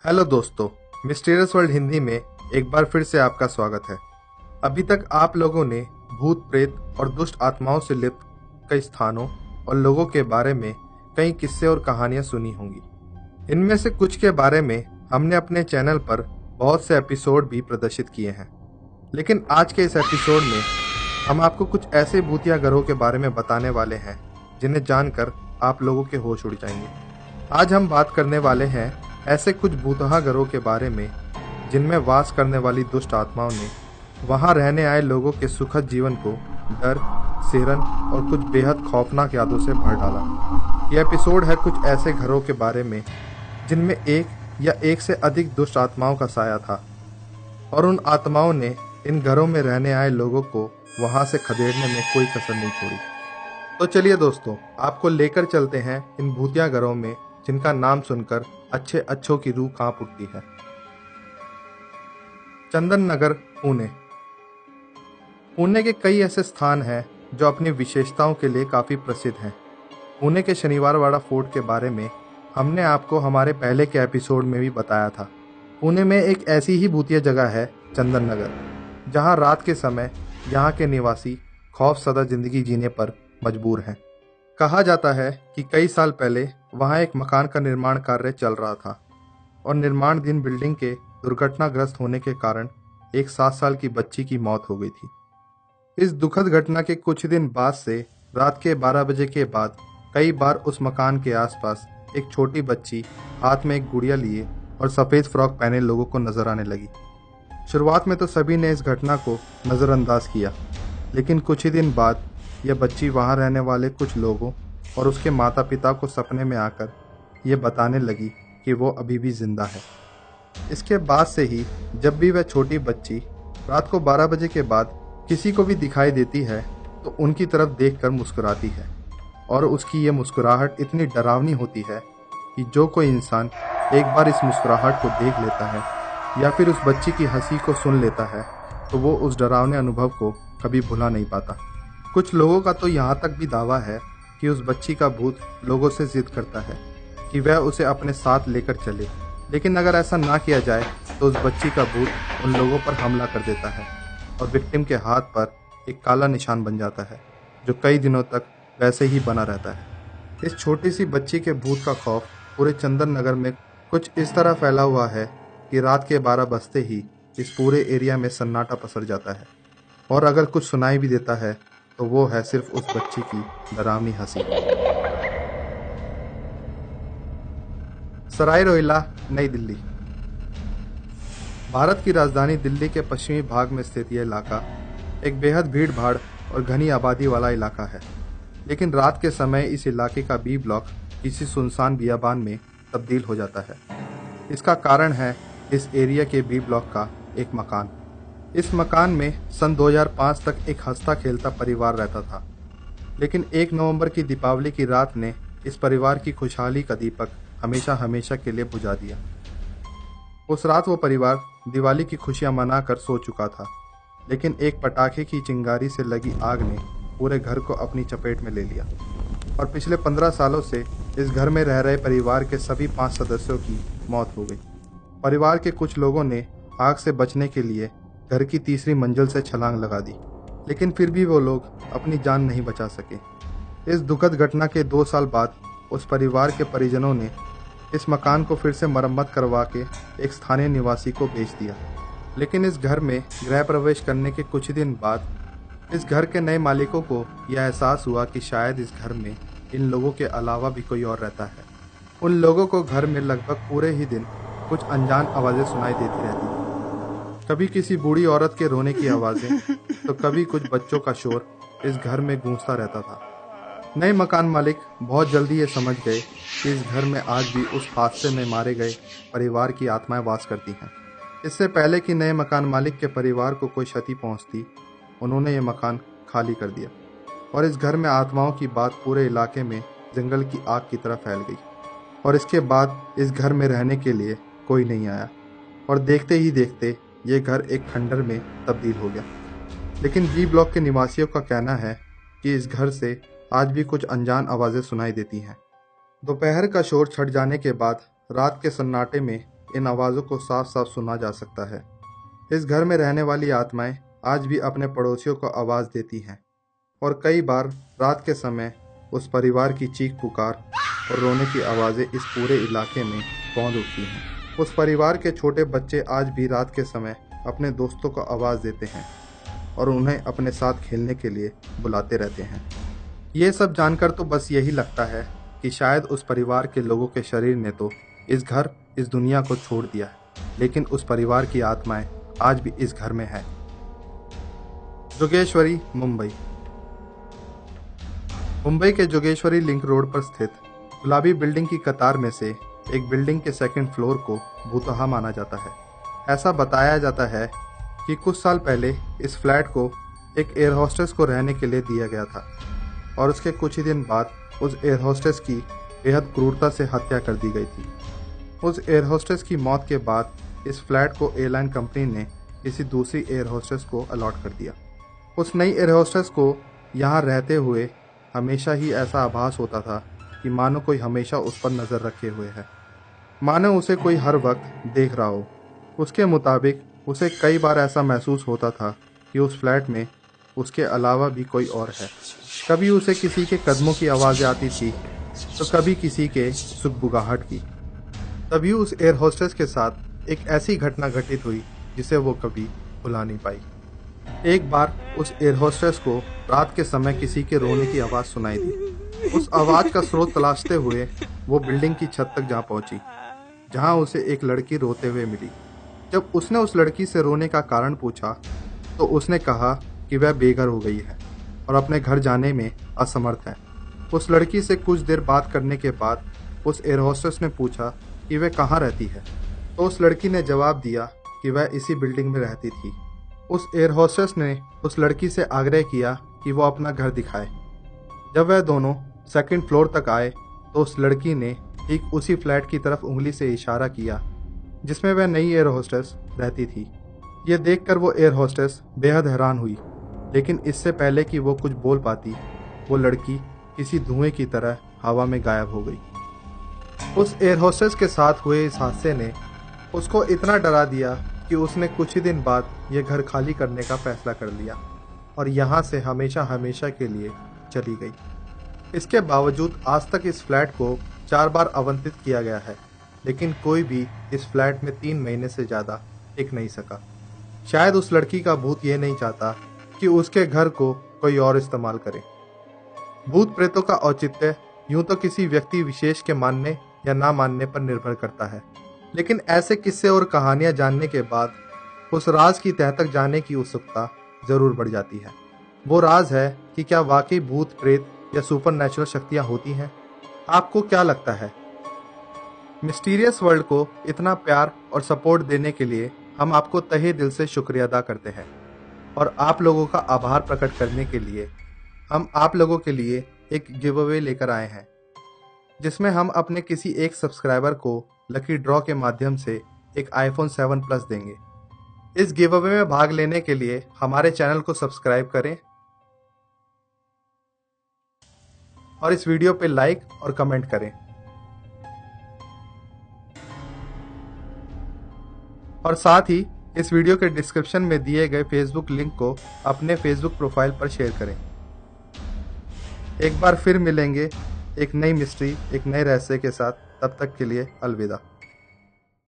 Hello दोस्तों, mysterious world Hindi में एक बार फिर से आपका स्वागत है। अभी तक आप लोगों ने भूत प्रेत और दुष्ट आत्माओं से लिप्त कई स्थानों और लोगों के बारे में कई किस्से और कहानियां सुनी होंगी। इनमें से कुछ के बारे में हमने अपने चैनल पर बहुत से एपिसोड भी प्रदर्शित किए हैं, लेकिन आज के इस एपिसोड में हम आपको कुछ ऐसे भूतिया घरों के बारे में बताने वाले हैं जिन्हें जानकर आप लोगों के होश उड़ जाएंगे। आज हम बात करने वाले हैं ऐसे कुछ भूतहा घरों के बारे में जिनमें वास करने वाली दुष्ट आत्माओं ने वहां रहने आए लोगों के सुखद जीवन को डर, सिरन और कुछ बेहद खौफनाक यादों से भर डाला। यह एपिसोड है कुछ ऐसे घरों के बारे में जिनमें एक या एक से अधिक दुष्ट आत्माओं का साया था और उन आत्माओं ने इन घरों में रहने आए लोगों को वहां से खदेड़ने में कोई कसर नहीं छोड़ी। तो चलिए दोस्तों, आपको लेकर चलते हैं इन भूतिया घरों में जिनका नाम सुनकर अच्छे अच्छों की रूह कांप उठती है। चंदन नगर, पुणे। पुणे के कई ऐसे स्थान हैं जो अपनी विशेषताओं के लिए काफी प्रसिद्ध हैं। पुणे के शनिवारवाड़ा फोर्ट के बारे में हमने आपको हमारे पहले के एपिसोड में भी बताया था। पुणे में एक ऐसी ही भूतिया जगह है चंदन नगर, जहां रात के समय यहाँ के निवासी खौफसदा जिंदगी जीने पर मजबूर हैं। कहा जाता है कि कई साल पहले वहां एक मकान का निर्माण कार्य चल रहा था और निर्माणाधीन बिल्डिंग के दुर्घटनाग्रस्त होने के कारण एक 7 साल की बच्ची की मौत हो गई थी। इस दुखद घटना के कुछ दिन बाद से रात के 12 बजे के बाद कई बार उस मकान के आसपास एक छोटी बच्ची हाथ में एक गुड़िया लिए और सफ़ेद फ्रॉक पहने लोगों को नजर आने लगी। शुरुआत में तो सभी ने इस घटना को नज़रअंदाज किया, लेकिन कुछ ही दिन बाद यह बच्ची वहां रहने वाले कुछ लोगों और उसके माता पिता को सपने में आकर ये बताने लगी कि वो अभी भी जिंदा है। इसके बाद से ही जब भी वह छोटी बच्ची रात को 12 बजे के बाद किसी को भी दिखाई देती है तो उनकी तरफ देखकर मुस्कुराती है और उसकी ये मुस्कुराहट इतनी डरावनी होती है कि जो कोई इंसान एक बार इस मुस्कुराहट को देख लेता है या फिर उस बच्ची की हंसी को सुन लेता है तो वो उस डरावने अनुभव को कभी भुला नहीं पाता। कुछ लोगों का तो यहाँ तक भी दावा है कि उस बच्ची का भूत लोगों से जिद करता है कि वह उसे अपने साथ लेकर चले, लेकिन अगर ऐसा ना किया जाए तो उस बच्ची का भूत उन लोगों पर हमला कर देता है और विक्टिम के हाथ पर एक काला निशान बन जाता है जो कई दिनों तक वैसे ही बना रहता है। इस छोटी सी बच्ची के भूत का खौफ पूरे चंदन नगर में कुछ इस तरह फैला हुआ है कि रात के 12 बजते ही इस पूरे एरिया में सन्नाटा पसर जाता है और अगर कुछ सुनाई भी देता है तो वो है सिर्फ उस बच्ची की डरावनी हंसी। सराय रोहिल्ला, नई दिल्ली। भारत की राजधानी दिल्ली के पश्चिमी भाग में स्थित यह इलाका एक बेहद भीड़ भाड़ और घनी आबादी वाला इलाका है, लेकिन रात के समय इस इलाके का बी ब्लॉक किसी सुनसान बियाबान में तब्दील हो जाता है। इसका कारण है इस एरिया के बी ब्लॉक का एक मकान। इस मकान में सन 2005 तक एक हंसता खेलता परिवार रहता था, लेकिन 1 नवंबर की दीपावली की रात ने इस परिवार की खुशहाली का दीपक हमेशा हमेशा के लिए बुझा दिया। उस रात वो परिवार दिवाली की खुशियां मनाकर सो चुका था, लेकिन एक पटाखे की चिंगारी से लगी आग ने पूरे घर को अपनी चपेट में ले लिया और पिछले 15 सालों से इस घर में रह रहे परिवार के सभी 5 सदस्यों की मौत हो गई। परिवार के कुछ लोगों ने आग से बचने के लिए घर की तीसरी मंजिल से छलांग लगा दी, लेकिन फिर भी वो लोग अपनी जान नहीं बचा सके। इस दुखद घटना के 2 साल बाद उस परिवार के परिजनों ने इस मकान को फिर से मरम्मत करवा के एक स्थानीय निवासी को बेच दिया, लेकिन इस घर में गृह प्रवेश करने के कुछ दिन बाद इस घर के नए मालिकों को यह एहसास हुआ कि शायद इस घर में इन लोगों के अलावा भी कोई और रहता है। उन लोगों को घर में लगभग पूरे ही दिन कुछ अनजान आवाज़ें सुनाई देती रहती थी। कभी किसी बूढ़ी औरत के रोने की आवाज़ें तो कभी कुछ बच्चों का शोर इस घर में गूंजता रहता था। नए मकान मालिक बहुत जल्दी ये समझ गए कि इस घर में आज भी उस हादसे में मारे गए परिवार की आत्माएं वास करती हैं। इससे पहले कि नए मकान मालिक के परिवार को कोई क्षति पहुंचती, उन्होंने ये मकान खाली कर दिया और इस घर में आत्माओं की बात पूरे इलाके में जंगल की आग की तरह फैल गई और इसके बाद इस घर में रहने के लिए कोई नहीं आया और देखते ही देखते ये घर एक खंडर में तब्दील हो गया। लेकिन बी ब्लॉक के निवासियों का कहना है कि इस घर से आज भी कुछ अनजान आवाज़ें सुनाई देती हैं। दोपहर का शोर छट जाने के बाद रात के सन्नाटे में इन आवाज़ों को साफ साफ सुना जा सकता है। इस घर में रहने वाली आत्माएं आज भी अपने पड़ोसियों को आवाज़ देती हैं और कई बार रात के समय उस परिवार की चीख पुकार और रोने की आवाज़ें इस पूरे इलाके में गूंज उठती हैं। उस परिवार के छोटे बच्चे आज भी रात के समय अपने दोस्तों को आवाज़ देते हैं और उन्हें अपने साथ खेलने के लिए बुलाते रहते हैं। ये सब जानकर तो बस यही लगता है कि शायद उस परिवार के लोगों के शरीर ने तो इस घर, इस दुनिया को छोड़ दिया है, लेकिन उस परिवार की आत्माएं आज भी इस घर में है। जोगेश्वरी, मुंबई। मुंबई के जोगेश्वरी लिंक रोड पर स्थित गुलाबी बिल्डिंग की कतार में से एक बिल्डिंग के सेकंड फ्लोर को भूतहा माना जाता है। ऐसा बताया जाता है कि कुछ साल पहले इस फ्लैट को एक एयर होस्टेस को रहने के लिए दिया गया था और उसके कुछ ही दिन बाद उस एयर होस्टेस की बेहद क्रूरता से हत्या कर दी गई थी। उस एयर होस्टेस की मौत के बाद इस फ्लैट को एयरलाइन कंपनी ने किसी दूसरी एयर होस्टेस को अलॉट कर दिया। उस नई एयर होस्टेस को यहाँ रहते हुए हमेशा ही ऐसा आभास होता था कि मानो कोई हमेशा उस पर नज़र रखे हुए है, मानो उसे कोई हर वक्त देख रहा हो। उसके मुताबिक उसे कई बार ऐसा महसूस होता था कि उस फ्लैट में उसके अलावा भी कोई और है। कभी उसे किसी के कदमों की आवाज़ें आती थी तो कभी किसी के सुगबुगाहट की। तभी उस एयर होस्टेस के साथ एक ऐसी घटना घटित हुई जिसे वो कभी भुला नहीं पाई। एक बार उस एयर होस्टेस को रात के समय किसी के रोने की आवाज़ सुनाई दी। उस आवाज़ का स्रोत तलाशते हुए वो बिल्डिंग की छत तक जा पहुंची, जहां उसे एक लड़की रोते हुए मिली। जब उसने उस लड़की से रोने का कारण पूछा तो उसने कहा कि वह बेघर हो गई है और अपने घर जाने में असमर्थ है। उस लड़की से कुछ देर बात करने के बाद उस एयर होस्टेस ने पूछा कि वह कहाँ रहती है, तो उस लड़की ने जवाब दिया कि वह इसी बिल्डिंग में रहती थी। उस एयर होस्टेस ने उस लड़की से आग्रह किया कि वो अपना घर दिखाए। जब वह दोनों सेकंड फ्लोर तक आए तो उस लड़की ने ठीक उसी फ्लैट की तरफ उंगली से इशारा किया जिसमें वह नई एयर होस्टेस रहती थी। ये देखकर वो एयर होस्टेस बेहद हैरान हुई, लेकिन इससे पहले कि वो कुछ बोल पाती, वो लड़की किसी धुएं की तरह हवा में गायब हो गई। उस एयर होस्टेस के साथ हुए इस हादसे ने उसको इतना डरा दिया कि उसने कुछ ही दिन बाद ये घर खाली करने का फैसला कर लिया और यहाँ से हमेशा हमेशा के लिए चली गई। इसके बावजूद आज तक इस फ्लैट को 4 बार आवंटित किया गया है, लेकिन कोई भी इस फ्लैट में 3 महीने से ज़्यादा टिक नहीं सका। शायद उस लड़की का भूत ये नहीं चाहता कि उसके घर को कोई और इस्तेमाल करे। भूत प्रेतों का औचित्य यूं तो किसी व्यक्ति विशेष के मानने या ना मानने पर निर्भर करता है, लेकिन ऐसे किस्से और कहानियां जानने के बाद उस राज की तह तक जाने की उत्सुकता जरूर बढ़ जाती है। वो राज है कि क्या वाकई भूत प्रेत या सुपर नेचुरल शक्तियां होती हैं? आपको क्या लगता है? मिस्टीरियस वर्ल्ड को इतना प्यार और सपोर्ट देने के लिए हम आपको तहे दिल से शुक्रिया अदा करते हैं और आप लोगों का आभार प्रकट करने के लिए हम आप लोगों के लिए एक गिव अवे लेकर आए हैं, जिसमें हम अपने किसी एक सब्सक्राइबर को लकी ड्रॉ के माध्यम से एक iPhone 7 Plus देंगे। इस गिव अवे में भाग लेने के लिए हमारे चैनल को सब्सक्राइब करें और इस वीडियो पे लाइक और कमेंट करें और साथ ही इस वीडियो के डिस्क्रिप्शन में दिए गए फेसबुक लिंक को अपने फेसबुक प्रोफाइल पर शेयर करें। एक बार फिर मिलेंगे एक नई मिस्ट्री, एक नए रहस्य के साथ। तब तक के लिए अलविदा।